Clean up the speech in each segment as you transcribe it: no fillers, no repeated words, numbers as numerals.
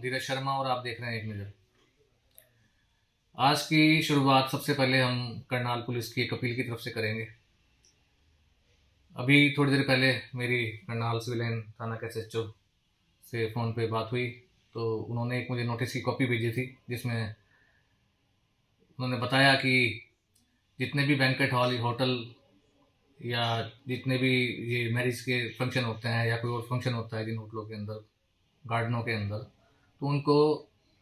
धीरज शर्मा और आप देख रहे हैं एक नज़र। आज की शुरुआत सबसे पहले हम करनाल पुलिस की एक अपील की तरफ से करेंगे। अभी थोड़ी देर पहले मेरी करनाल सिविल लाइन थाना के एसएचओ से फ़ोन पे बात हुई, तो उन्होंने एक मुझे नोटिस की कॉपी भेजी थी, जिसमें उन्होंने बताया कि जितने भी बैंक्वेट हॉल, होटल या जितने भी ये मैरिज के फंक्शन होते हैं या कोई और फंक्शन होता है जिन होटलों के अंदर, गार्डनों के अंदर, तो उनको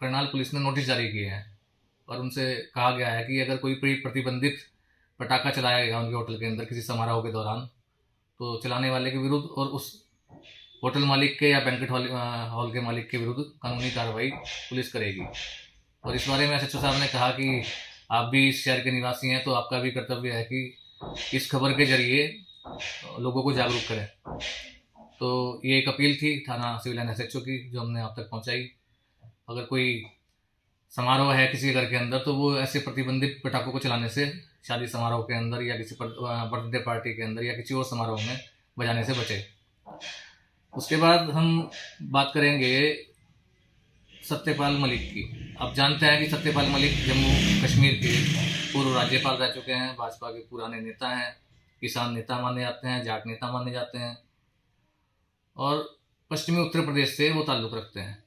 करनाल पुलिस ने नोटिस जारी किए हैं और उनसे कहा गया है कि अगर कोई प्रतिबंधित पटाखा चलाया गया उनके होटल के अंदर किसी समारोह के दौरान, तो चलाने वाले के विरुद्ध और उस होटल मालिक के या बैंक्वेट हॉल के मालिक के विरुद्ध कानूनी कार्रवाई पुलिस करेगी। और इस बारे में एसएचओ साहब ने कहा कि आप भी इस शहर के निवासी हैं, तो आपका भी कर्तव्य है कि इस खबर के जरिए लोगों को जागरूक करें। तो ये एक अपील थी थाना सिविल लाइन एसएचओ की, जो हमने आप तक पहुंचाई। अगर कोई समारोह है किसी घर के अंदर, तो वो ऐसे प्रतिबंधित पटाखों को चलाने से, शादी समारोह के अंदर या किसी बर्थडे पार्टी के अंदर या किसी और समारोह में बजाने से बचे। उसके बाद हम बात करेंगे सत्यपाल मलिक की। आप जानते हैं कि सत्यपाल मलिक जम्मू कश्मीर के पूर्व राज्यपाल रह चुके हैं, भाजपा के पुराने नेता हैं, किसान नेता माने जाते हैं, जाट नेता माने जाते हैं और पश्चिमी उत्तर प्रदेश से वो ताल्लुक़ रखते हैं।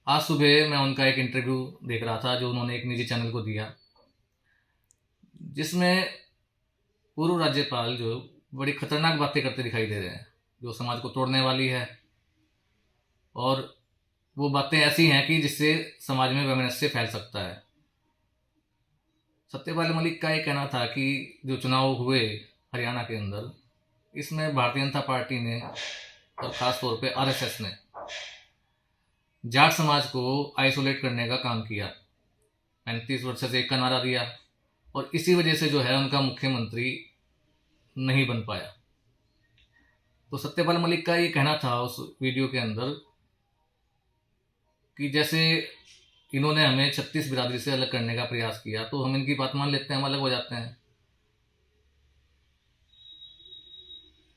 आज सुबह मैं उनका एक इंटरव्यू देख रहा था जो उन्होंने एक निजी चैनल को दिया, जिसमें पूर्व राज्यपाल जो बड़ी खतरनाक बातें करते दिखाई दे रहे हैं, जो समाज को तोड़ने वाली है, और वो बातें ऐसी हैं कि जिससे समाज में वैमनस्य फैल सकता है। सत्यपाल मलिक का ये कहना था कि जो चुनाव हुए हरियाणा के अंदर, इसमें भारतीय जनता पार्टी ने और ख़ास तौर पे आरएसएस ने जाट समाज को आइसोलेट करने का काम किया। 35 वर्ष से एक का नारा दिया और इसी वजह से जो है उनका मुख्यमंत्री नहीं बन पाया। तो सत्यपाल मलिक का ये कहना था उस वीडियो के अंदर कि जैसे इन्होंने हमें 36 बिरादरी से अलग करने का प्रयास किया, तो हम इनकी बात मान लेते हैं, हम अलग हो जाते हैं।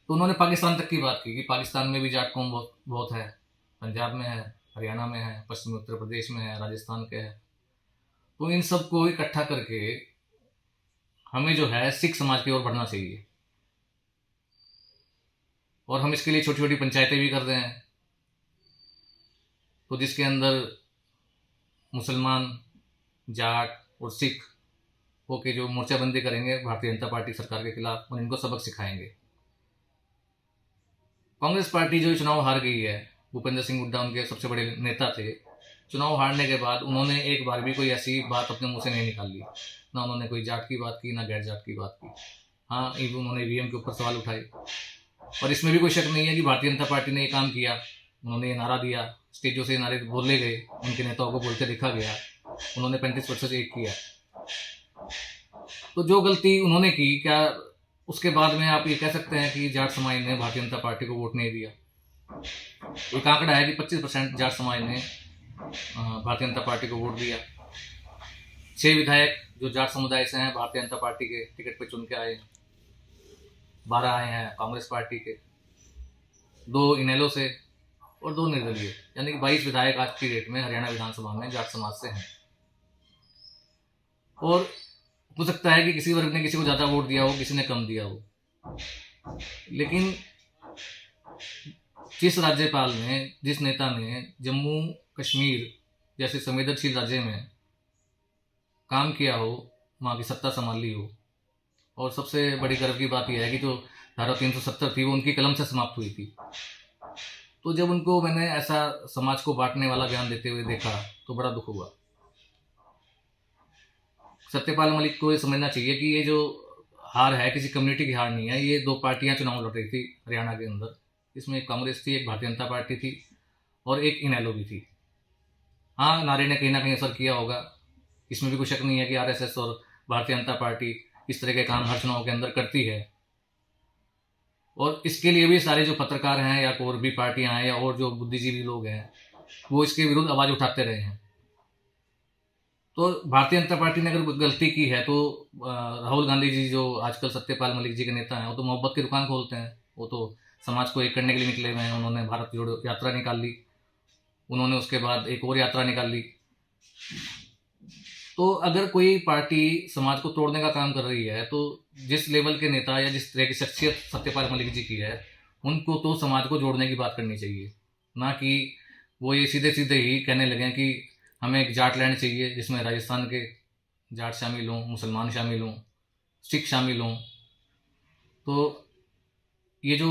तो उन्होंने पाकिस्तान तक की बात की कि पाकिस्तान में भी जाट कौम बहुत बहुत है, पंजाब में है, हरियाणा में है, पश्चिमी उत्तर प्रदेश में है, राजस्थान के है। तो इन सब को इकट्ठा करके हमें जो है सिख समाज की ओर बढ़ना चाहिए, और हम इसके लिए छोटी छोटी पंचायतें भी कर रहे हैं, तो जिसके अंदर मुसलमान, जाट और सिख होके जो मोर्चाबंदी करेंगे भारतीय जनता पार्टी सरकार के खिलाफ, और इनको सबक सिखाएंगे। कांग्रेस पार्टी जो चुनाव हार गई है, भूपेंद्र सिंह हुड्डा उनके सबसे बड़े नेता थे, चुनाव हारने के बाद उन्होंने एक बार भी कोई ऐसी बात अपने मुंह से नहीं निकाली, ना उन्होंने कोई जाट की बात की, ना गैर जाट की बात की। हाँ, उन्होंने ईवीएम के ऊपर सवाल उठाए, और इसमें भी कोई शक नहीं है कि भारतीय जनता पार्टी ने ये काम किया। उन्होंने ये नारा दिया, स्टेजों से नारे बोले गए, उनके नेताओं को बोलते देखा गया, उन्होंने 35 वर्ष से एक किया। तो जो गलती उन्होंने की, क्या उसके बाद में आप ये कह सकते हैं कि जाट समाज ने भारतीय जनता पार्टी को वोट नहीं दिया? एक आंकड़ा है कि 25% जाट समाज ने भारतीय जनता पार्टी को वोट दिया। 6 विधायक जो जाट समुदाय से हैं भारतीय जनता पार्टी के टिकट पे चुन के आए हैं, 12 आए हैं कांग्रेस पार्टी के, 2 इनेलो से और 2 निर्दलीय, यानी कि 22 विधायक आज की डेट में हरियाणा विधानसभा में जाट समाज से हैं। और हो सकता है कि किसी वर्ग ने किसी को ज़्यादा वोट दिया हो, किसी ने कम दिया हो, लेकिन जिस राज्यपाल ने, जिस नेता ने जम्मू कश्मीर जैसे संवेदनशील राज्य में काम किया हो, वहाँ की सत्ता संभाली हो, और सबसे बड़ी गर्व की बात यह है कि जो धारा 370 थी वो उनकी कलम से समाप्त हुई थी। तो जब उनको मैंने ऐसा समाज को बांटने वाला बयान देते हुए देखा तो बड़ा दुख हुआ। सत्यपाल मलिक को ये समझना चाहिए कि ये जो हार है किसी कम्युनिटी की हार नहीं है। ये 2 पार्टियां चुनाव लड़ रही थी हरियाणा के अंदर, इसमें एक कांग्रेस थी, एक भारतीय जनता पार्टी थी और एक इनेलो भी थी। हाँ, नारे ने कहीं ना कहीं असर किया होगा, इसमें भी कोई शक नहीं है कि आरएसएस और भारतीय जनता पार्टी इस तरह के काम हर चुनाव के अंदर करती है, और इसके लिए भी सारे जो पत्रकार हैं या और भी पार्टियां हैं या और जो बुद्धिजीवी लोग हैं वो इसके विरुद्ध आवाज़ उठाते रहे हैं। तो भारतीय जनता पार्टी ने अगर गलती की है तो राहुल गांधी जी जो आजकल सत्यपाल मलिक जी के नेता हैं, वो तो मोहब्बत की दुकान खोलते हैं, वो तो समाज को एक करने के लिए निकले हुए हैं। उन्होंने भारत जोड़ो यात्रा निकाल ली, उन्होंने उसके बाद एक और यात्रा निकाल ली। तो अगर कोई पार्टी समाज को तोड़ने का काम कर रही है, तो जिस लेवल के नेता या जिस तरह की शख्सियत सत्यपाल मलिक जी की है, उनको तो समाज को जोड़ने की बात करनी चाहिए, ना कि वो ये सीधे सीधे ही कहने लगे कि हमें एक जाट लैंड चाहिए जिसमें राजस्थान के जाट शामिल हों, मुसलमान शामिल हों, सिख शामिल हों। तो ये जो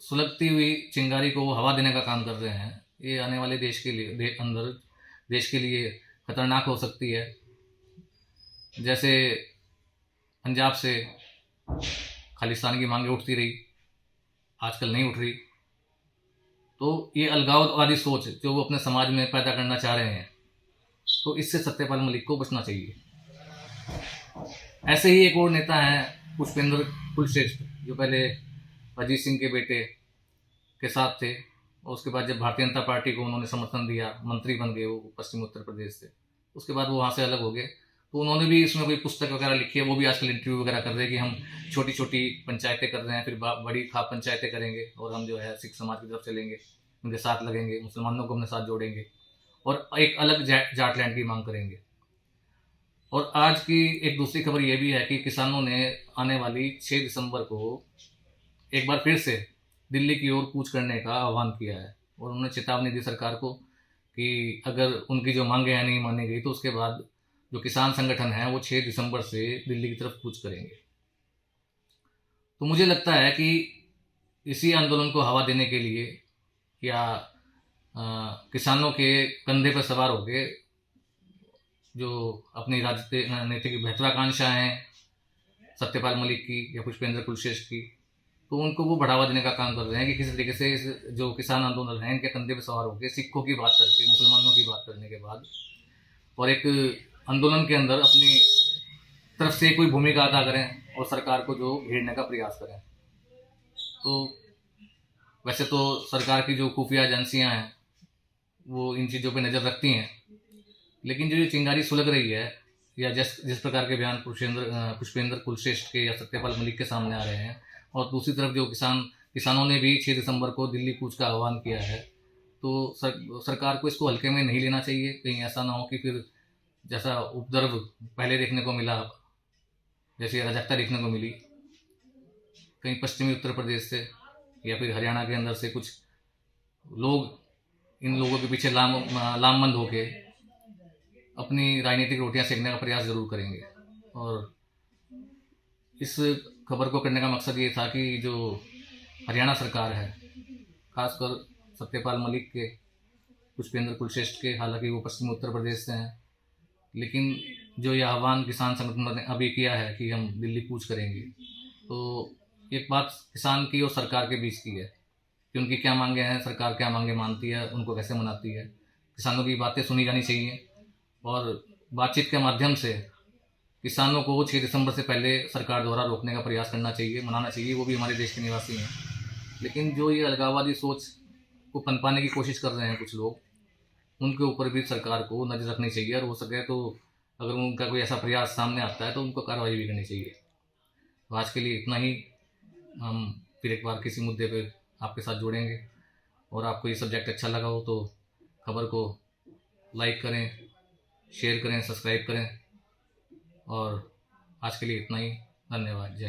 सुलगती हुई चिंगारी को वो हवा देने का काम कर रहे हैं, ये आने वाले देश के लिए देश के लिए खतरनाक हो सकती है। जैसे पंजाब से खालिस्तान की मांगें उठती रही, आजकल नहीं उठ रही। तो ये अलगाववादी सोच जो वो अपने समाज में पैदा करना चाह रहे हैं, तो इससे सत्यपाल मलिक को बचना चाहिए। ऐसे ही एक और नेता हैं पुष्पेंद्र कुलश्रेष्ठ, जो पहले अजीत सिंह के बेटे के साथ थे, और उसके बाद जब भारतीय जनता पार्टी को उन्होंने समर्थन दिया, मंत्री बन गए वो पश्चिमी उत्तर प्रदेश से, उसके बाद वो वहाँ से अलग हो गए। तो उन्होंने भी इसमें कोई पुस्तक वगैरह लिखी है, वो भी आजकल इंटरव्यू वगैरह कर रहे हैं कि हम छोटी छोटी पंचायतें कर रहे हैं, फिर बड़ी खाप पंचायतें करेंगे, और हम जो है सिख समाज की तरफ चलेंगे, उनके साथ लगेंगे, मुसलमानों को अपने साथ जोड़ेंगे, और एक अलग जाटलैंड की मांग करेंगे। और आज की एक दूसरी खबर ये भी है कि किसानों ने आने वाली 6 दिसंबर को एक बार फिर से दिल्ली की ओर कूच करने का आह्वान किया है, और उन्होंने चेतावनी दी सरकार को कि अगर उनकी जो मांगें हैं नहीं मानी गई, तो उसके बाद जो किसान संगठन है वो 6 दिसंबर से दिल्ली की तरफ कूच करेंगे। तो मुझे लगता है कि इसी आंदोलन को हवा देने के लिए, या किसानों के कंधे पर सवार होकर जो अपनी राजनीतिक महत्वाकांक्षा हैं सत्यपाल मलिक की या पुष्पेंद्र कुलश्रेष्ठ की, तो उनको वो बढ़ावा देने का काम कर रहे हैं कि किसी तरीके से जो किसान आंदोलन है इनके कंधे पर सवार होकर सिखों की बात करके, मुसलमानों की बात करने के बाद, और एक आंदोलन के अंदर अपनी तरफ से कोई भूमिका अदा करें और सरकार को जो घेरने का प्रयास करें। तो वैसे तो सरकार की जो खुफिया एजेंसियां हैं वो इन चीज़ों पे नज़र रखती हैं, लेकिन जो ये चिंगारी सुलग रही है, या जिस प्रकार के बयान पुष्पेंद्र कुलश्रेष्ठ के या सत्यपाल मलिक के सामने आ रहे हैं, और दूसरी तरफ जो किसानों ने भी 6 दिसंबर को दिल्ली कूच का आह्वान किया है, तो सरकार को इसको हल्के में नहीं लेना चाहिए। कहीं ऐसा ना हो कि फिर जैसा उपद्रव पहले देखने को मिला, जैसी अराजकता देखने को मिली कहीं पश्चिमी उत्तर प्रदेश से या फिर हरियाणा के अंदर से, कुछ लोग इन लोगों के पीछे लामबंद होके अपनी राजनीतिक रोटियां सेकने का प्रयास जरूर करेंगे। और इस खबर को करने का मकसद ये था कि जो हरियाणा सरकार है, खासकर सत्यपाल मलिक के, पुष्पेंद्र कुलश्रेष्ठ के, हालांकि वो पश्चिमी उत्तर प्रदेश से हैं, लेकिन जो ये आह्वान किसान संगठनों ने अभी किया है कि हम दिल्ली कूच करेंगे, तो एक बात किसान की और सरकार के बीच की है कि उनकी क्या मांगे हैं, सरकार क्या मांगे मानती है, उनको कैसे मनाती है। किसानों की बातें सुनी जानी चाहिए, और बातचीत के माध्यम से किसानों को 6 दिसंबर से पहले सरकार द्वारा रोकने का प्रयास करना चाहिए, मनाना चाहिए। वो भी हमारे देश के निवासी हैं, लेकिन जो ये अलगाववादी सोच को पनपाने की कोशिश कर रहे हैं कुछ लोग, उनके ऊपर भी सरकार को नज़र रखनी चाहिए, और हो सके तो अगर उनका कोई ऐसा प्रयास सामने आता है तो उनको कार्रवाई भी करनी चाहिए। तो आज के लिए इतना ही। हम फिर एक बार किसी मुद्दे पे आपके साथ जुड़ेंगे, और आपको ये सब्जेक्ट अच्छा लगा हो तो खबर को लाइक करें, शेयर करें, सब्सक्राइब करें। और आज के लिए इतना ही। धन्यवाद। जय।